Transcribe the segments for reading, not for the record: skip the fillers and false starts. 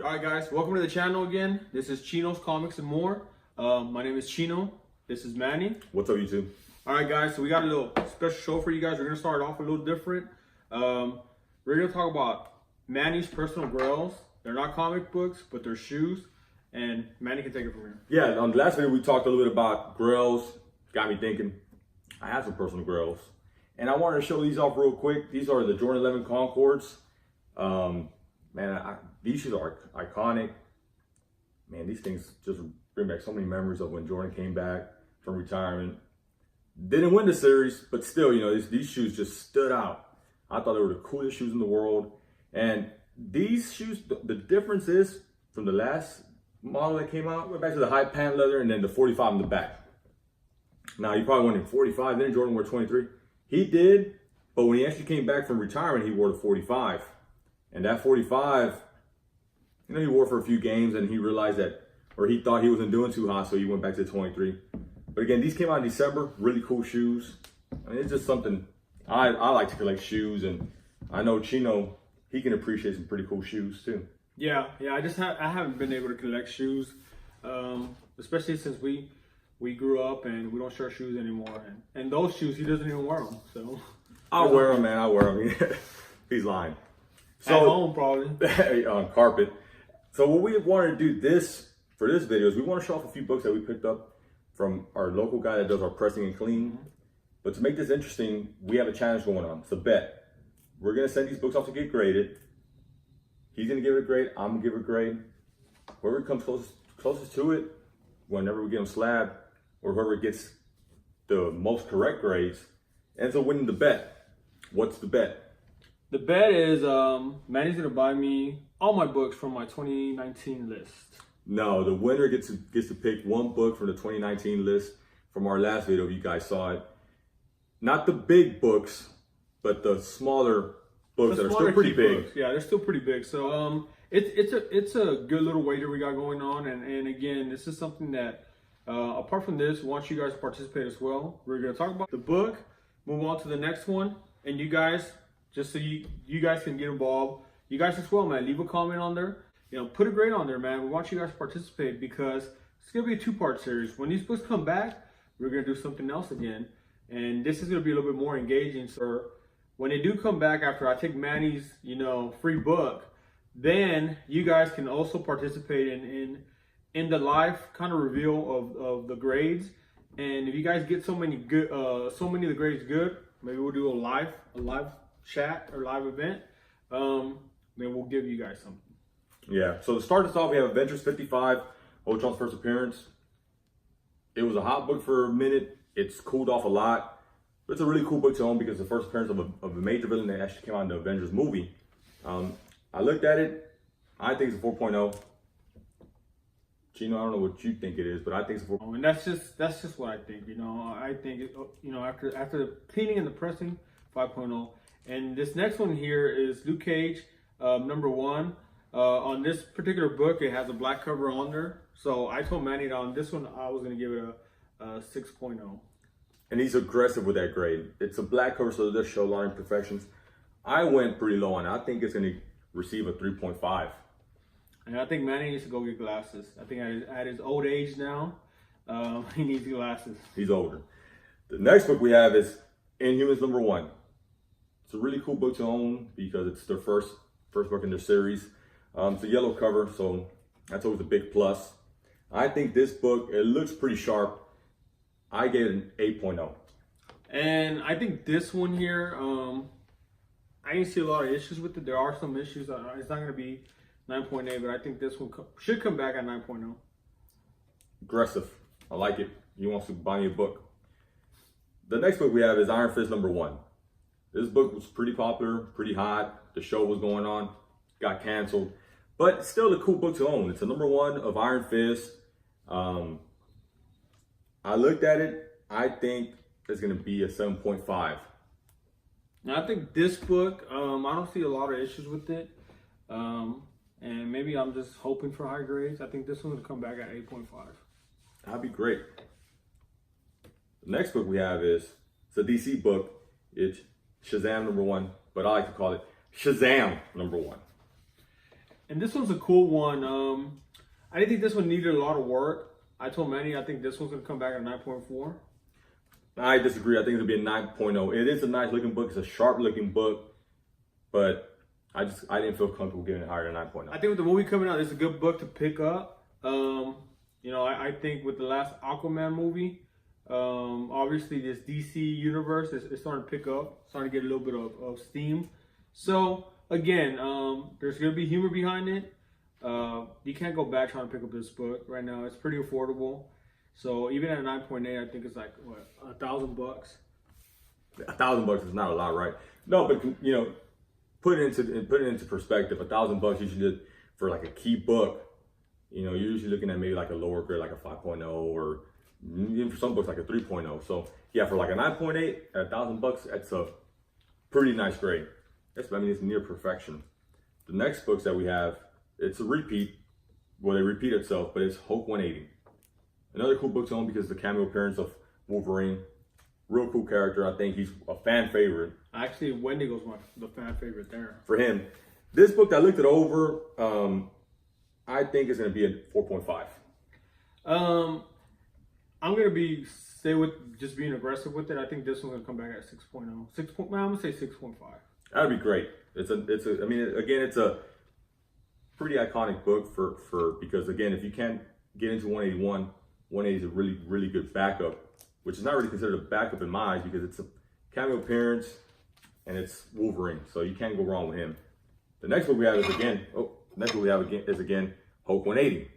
Alright guys, welcome to the channel again. This is Chino's Comics and More. My name is Chino. This is Manny. What's up, YouTube? Alright guys, so we got a little special show for you guys. We're going to start off a little different. We're going to talk about Manny's personal grails. They're not comic books, but they're shoes. And Manny can take it from here. Yeah, on the last video we talked a little bit about grails. Got me thinking. I have some personal grails. And I wanted to show these off real quick. These are the Jordan 11 Concords. These shoes are iconic. Man, these things just bring back so many memories of when Jordan came back from retirement. Didn't win the series, but still, you know, these shoes just stood out. I thought they were the coolest shoes in the world. And these shoes, the difference is from the last model that came out, went back to the high pant leather and then the 45 in the back. Now, you probably wanted 45, then Jordan wore 23. He did, but when he actually came back from retirement, he wore the 45. And that 45, you know, he wore for a few games and he realized that, or he thought he wasn't doing too hot, so he went back to the 23. But again, these came out in December, really cool shoes. I mean, it's just something, I like to collect shoes, and I know Chino, he can appreciate some pretty cool shoes too. Yeah, I haven't been able to collect shoes, especially since we grew up and we don't share shoes anymore. And those shoes, he doesn't even wear them, so. I'll wear them, man, I'll wear them. He's lying. So, at home, probably. On carpet. So what we wanted to do for this video is we want to show off a few books that we picked up from our local guy that does our pressing and clean. But to make this interesting, we have a challenge going on. It's a bet. We're going to send these books off to get graded. He's going to give it a grade. I'm going to give it a grade. Whoever comes closest to it, whenever we get them slabbed, or whoever gets the most correct grades, ends up winning the bet. What's the bet? The bet is Manny's going to buy me all my books from my 2019 list. No, the winner gets to pick one book from the 2019 list from our last video, if you guys saw it. Not the big books, but the smaller books that are still pretty big. Books. Yeah, they're still pretty big. So it's a good little wager we got going on. And again, this is something that, apart from this, we want you guys to participate as well. We're going to talk about the book, move on to the next one, and you guys, just so you guys can get involved. You guys as well, man. Leave a comment on there. You know, put a grade on there, man. We want you guys to participate because it's going to be a two-part series. When these books come back, we're going to do something else again. And this is going to be a little bit more engaging. So when they do come back after I take Manny's, free book, then you guys can also participate in the live kind of reveal of the grades. And if you guys get so many of the grades good, maybe we'll do a live chat or live event. Then we'll give you guys something. Yeah, so to start us off, we have Avengers 55, Ultron's first appearance. It was a hot book for a minute. It's cooled off a lot. But it's a really cool book to own because it's the first appearance of a major villain that actually came out in the Avengers movie. I looked at it. I think it's a 4.0. Chino, I don't know what you think it is, but I think it's a 4.0. And that's just what I think. I think after the cleaning and the pressing, 5.0. And this next one here is Luke Cage, #1. On this particular book, it has a black cover on there. So I told Manny that on this one, I was going to give it a 6.0. And he's aggressive with that grade. It's a black cover, so it does show a lot of imperfections. I went pretty low on it. I think it's going to receive a 3.5. And I think Manny needs to go get glasses. I think at his old age now, he needs glasses. He's older. The next book we have is Inhumans #1. It's a really cool book to own because it's their first book in their series. It's a yellow cover, so that's always a big plus. I think this book, it looks pretty sharp. I gave it an 8.0. And I think this one here, I didn't see a lot of issues with it. There are some issues. It's not going to be 9.8, but I think this one should come back at 9.0. Aggressive. I like it. He wants to buy me a book. The next book we have is Iron Fist #1. This book was pretty popular, pretty hot. The show was going on, got canceled, but it's still a cool book to own. It's a #1 of Iron Fist. I looked at it. I think it's going to be a 7.5. Now, I think this book, I don't see a lot of issues with it. And maybe I'm just hoping for high grades. I think this one's going to come back at 8.5. That'd be great. The next book we have it's a DC book. It's Shazam #1, but I like to call it Shazam #1. And this one's a cool one. I didn't think this one needed a lot of work. I told Manny I think this one's gonna come back at a 9.4. I disagree. I think it'll be a 9.0. It is a nice looking book. It's a sharp looking book, but I didn't feel comfortable giving it higher than 9.0. I think with the movie coming out, it's a good book to pick up. I think with the last Aquaman movie, obviously this DC universe is starting to pick up, starting to get a little bit of steam. So again, there's gonna be humor behind it. You can't go bad trying to pick up this book right now. It's pretty affordable. So even at a 9.8, I think it's like what, $1,000. $1,000 is not a lot, right? No, but put it into perspective. $1,000 usually for like a key book. You're usually looking at maybe like a lower grade, like a 5.0, or even for some books like a 3.0. So yeah, for like a 9.8 at $1,000, that's a pretty nice grade. It's near perfection. The next books that we have, it's a repeat. Well, they repeat itself, but it's Hulk 180. Another cool book to own because the cameo appearance of Wolverine. Real cool character. I think he's a fan favorite. Actually, Wendigo's the fan favorite there. For him. This book, I looked it over. I think it's going to be a 4.5. I'm going to stay with just being aggressive with it. I think this one's going to come back at 6.0. I'm going to say 6.5. That'd be great. It's a pretty iconic book because again, if you can't get into 181, 180 is a really, really good backup, which is not really considered a backup in my eyes because it's a cameo appearance and it's Wolverine, so you can't go wrong with him. The next book we have is again Hulk 180.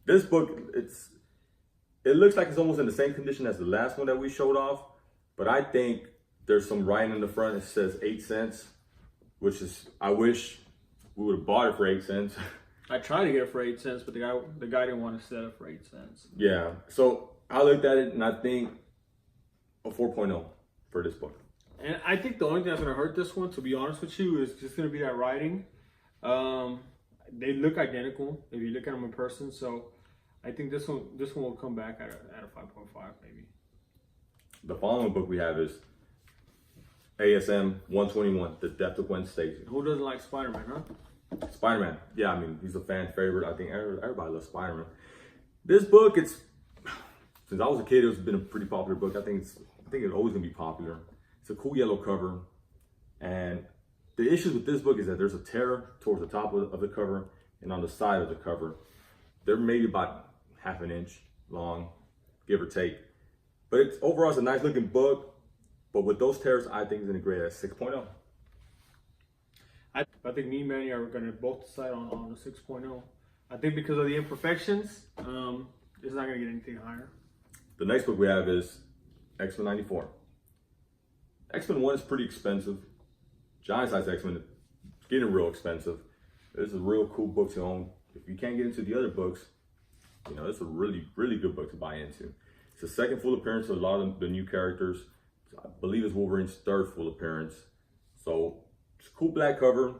This book, it looks like it's almost in the same condition as the last one that we showed off, but I think there's some writing in the front that says 8 cents, which is, I wish we would have bought it for 8 cents. I tried to get it for 8 cents, but the guy didn't want to sell it for 8 cents. Yeah, so I looked at it and I think a 4.0 for this book. And I think the only thing that's going to hurt this one, to be honest with you, is just going to be that writing. They look identical if you look at them in person, so I think this one will come back at a 5.5 maybe. The following book we have is ASM 121, The Death of Gwen Stacy. Who doesn't like Spider-Man, huh? Spider-Man, yeah, he's a fan favorite. I think everybody loves Spider-Man. This book, since I was a kid, it's been a pretty popular book. I think it's always gonna be popular. It's a cool yellow cover, and the issues with this book is that there's a tear towards the top of the cover and on the side of the cover. They're maybe about half an inch long, give or take. But overall, it's a nice looking book. But with those tears, I think it's gonna grade at 6.0. I think me and Manny are going to both decide on the 6.0. I think because of the imperfections, it's not going to get anything higher. The next book we have is X-Men 94. X-Men 1 is pretty expensive. Giant size X-Men is getting real expensive. This is a real cool book to own. If you can't get into the other books, it's a really, really good book to buy into. It's the second full appearance of a lot of the new characters. I believe it's Wolverine's third full appearance. So it's a cool black cover.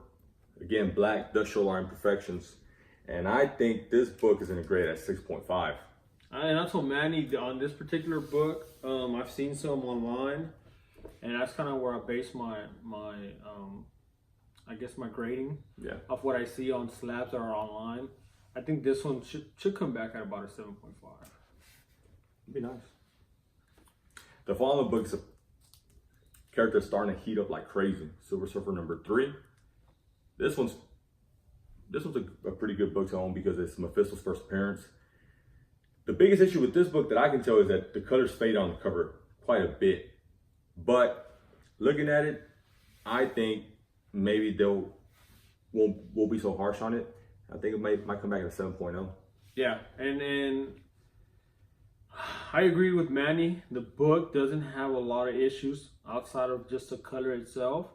Again, black does show our imperfections. And I think this book is going to grade at 6.5. And I told Manny on this particular book, I've seen some online, and that's kind of where I base my grading of what I see on slabs that are online. I think this one should come back at about a 7.5. It'd be nice. The following book is a character starting to heat up like crazy. Silver Surfer number 3. This one's a pretty good book to own because it's Mephisto's first appearance. The biggest issue with this book that I can tell is that the colors fade on the cover quite a bit. But looking at it, I think maybe won't be so harsh on it. I think it might come back at a 7.0. Yeah, and I agree with Manny. The book doesn't have a lot of issues outside of just the color itself,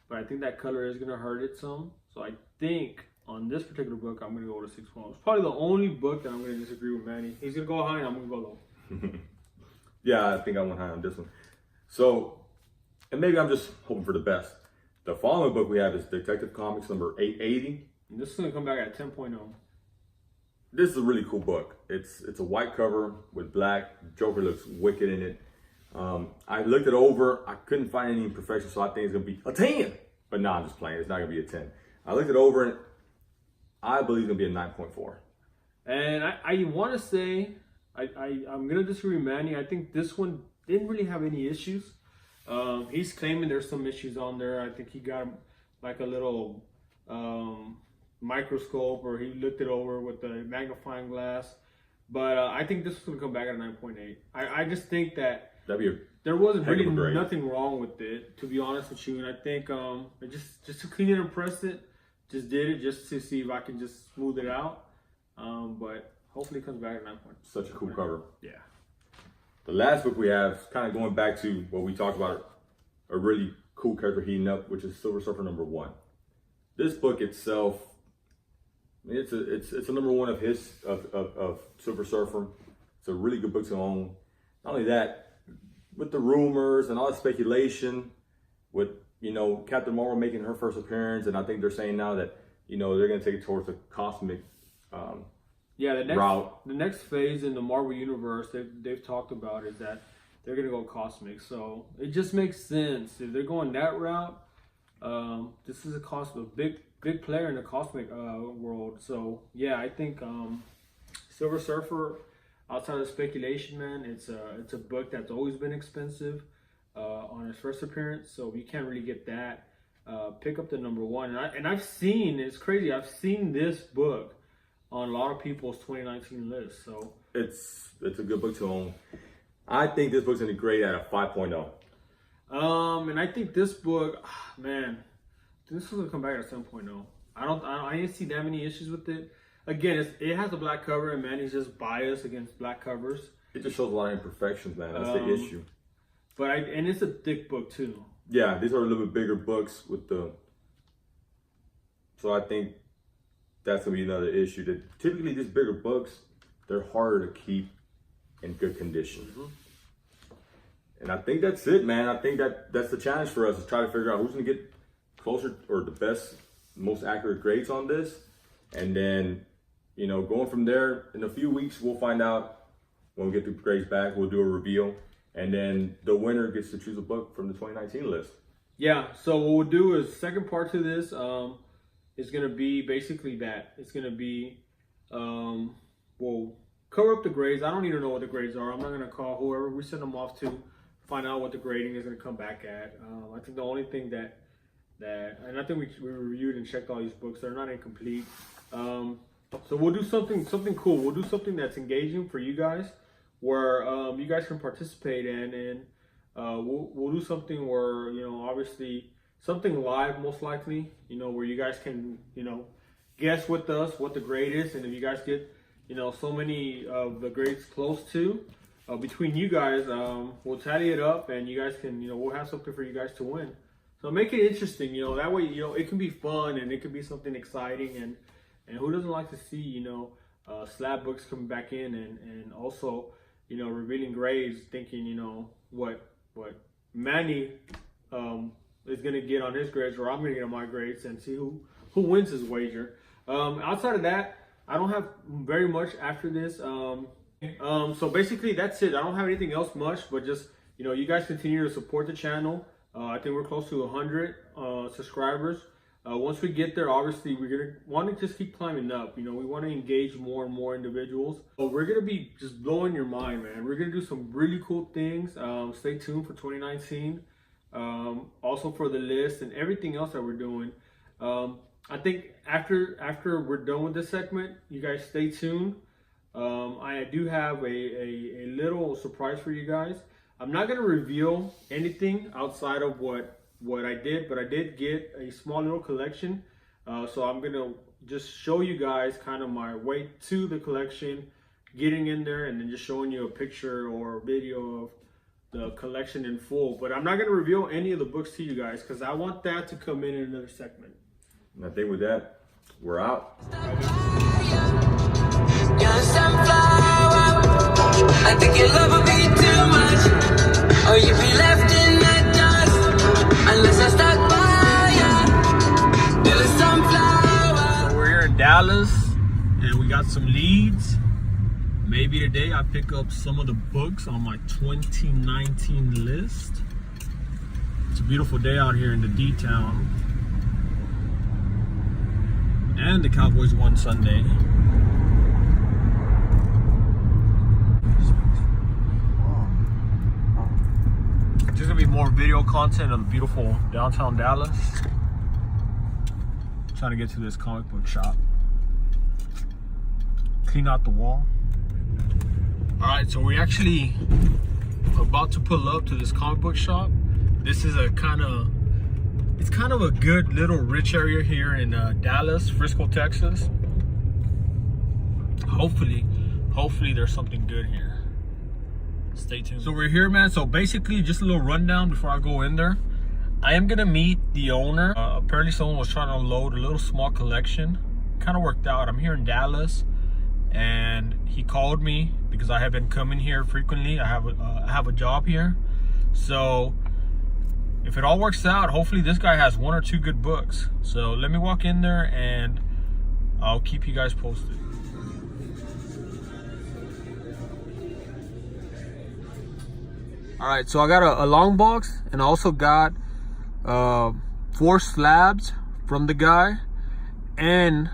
but I think that color is going to hurt it some. So I think on this particular book, I'm going to go with a 6.0. It's probably the only book that I'm going to disagree with Manny. He's going to go high and I'm going to go low. Yeah, I think I went high on this one. So, and maybe I'm just hoping for the best. The following book we have is Detective Comics number 880. And this is going to come back at 10.0. This is a really cool book. It's a white cover with black. Joker looks wicked in it. I looked it over. I couldn't find any imperfections, so I think it's going to be a 10. But no, I'm just playing. It's not going to be a 10. I looked it over, and I believe it's going to be a 9.4. And I want to say, I'm going to disagree with Manny. I think this one didn't really have any issues. He's claiming there's some issues on there. I think he got like a little microscope, or he looked it over with the magnifying glass. But I think this is going to come back at a 9.8. I just think that there wasn't really nothing wrong with it, to be honest with you. And I think just to clean it and press it, just did it just to see if I can just smooth it out. But hopefully it comes back at 9 points. Such a cool cover. Yeah. The last book we have, kind of going back to what we talked about, a really cool character heating up, which is Silver Surfer #1. This book itself, it's a #1 of his of Silver Surfer. It's a really good book to own. Not only that, with the rumors and all the speculation, with Captain Marvel making her first appearance, and I think they're saying now that they're going to take it towards the cosmic route. The next phase in the Marvel universe they've talked about is that they're going to go cosmic. So it just makes sense if they're going that route. This is a big player in the cosmic world. So yeah, I think Silver Surfer, outside of speculation, man, it's a book that's always been expensive on its first appearance. So you can't really get that. Pick up the #1, and I've seen, it's crazy, I've seen this book on a lot of people's 2019 list. So it's a good book to own. I think this book's gonna be great at a 5.0. And I think this book, man, this is gonna come back at a 7.0. I didn't see that many issues with it. Again, it has a black cover, and Manny's just biased against black covers. It just shows a lot of imperfections, man. That's the issue. And it's a thick book too. Yeah, these are a little bit bigger books so I think that's gonna be another issue. That typically these bigger books, they're harder to keep in good condition. Mm-hmm. And I think that's it, man. I think that's the challenge for us, is try to figure out who's gonna get closer or the best, most accurate grades on this. And then, going from there, in a few weeks, we'll find out. When we get the grades back, we'll do a reveal. And then the winner gets to choose a book from the 2019 list. Yeah, so what we'll do is, second part to this is going to be basically that. It's going to be, we'll cover up the grades. I don't even know what the grades are. I'm not going to call whoever we send them off to find out what the grading is going to come back at. I think the only thing that and I think we reviewed and checked all these books. They're not incomplete. So we'll do something cool. We'll do something that's engaging for you guys, where you guys can participate in, and we'll do something where, obviously something live, most likely, where you guys can, guess with us what the grade is. And if you guys get, so many of the grades close to, between you guys, we'll tally it up, and you guys can, we'll have something for you guys to win. So make it interesting, that way, it can be fun, and it can be something exciting, and who doesn't like to see, slab books coming back in, and also, revealing grades, thinking, what Manny is going to get on his grades, or I'm going to get on my grades, and see who wins his wager. Outside of that, I don't have very much after this. So basically, that's it. I don't have anything else much, but just, you guys continue to support the channel. I think we're close to 100 subscribers. Once we get there, obviously, we're going to want to just keep climbing up. We want to engage more and more individuals. So we're going to be just blowing your mind, man. We're going to do some really cool things. Stay tuned for 2019. Also for the list and everything else that we're doing. I think after we're done with this segment, you guys stay tuned. I do have a little surprise for you guys. I'm not going to reveal anything outside of what I did, but I did get a small little collection. So I'm going to just show you guys kind of my way to the collection, getting in there, and then just showing you a picture or a video of the collection in full. But I'm not going to reveal any of the books to you guys, because I want that to come in another segment. And I think with that, we're out. I think your love will be too much, or you'd be left in the dust, unless I stuck by you, you're a sunflower. So we're here in Dallas, and we got some leads. Maybe today I pick up some of the books on my 2019 list. It's a beautiful day out here in the D-Town. And the Cowboys won Sunday. There's gonna be more video content of beautiful downtown Dallas. Trying to get to this comic book shop. Clean out the wall. Alright, so we're actually about to pull up to this comic book shop. This is it's kind of a good little rich area here in Dallas, Frisco, Texas. Hopefully there's something good here. Stay tuned. So we're here, man. So basically, just a little rundown before I go in there. I am gonna meet the owner. Apparently someone was trying to unload a little small collection. Kind of worked out. I'm here in Dallas, and he called me because I have been coming here frequently. I have a job here, so if it all works out, hopefully this guy has 1 or 2 good books. So let me walk in there and I'll keep you guys posted. All right, so I got a long box, and I also got 4 slabs from the guy and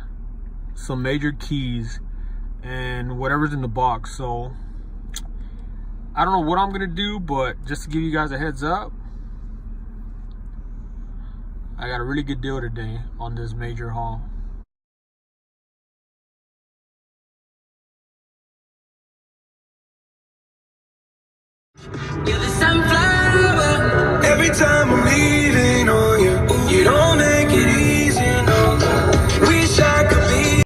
some major keys and whatever's in the box. So I don't know what I'm gonna do, but just to give you guys a heads up, I got a really good deal today on this major haul. You're the sunflower. Every time I'm leaving, oh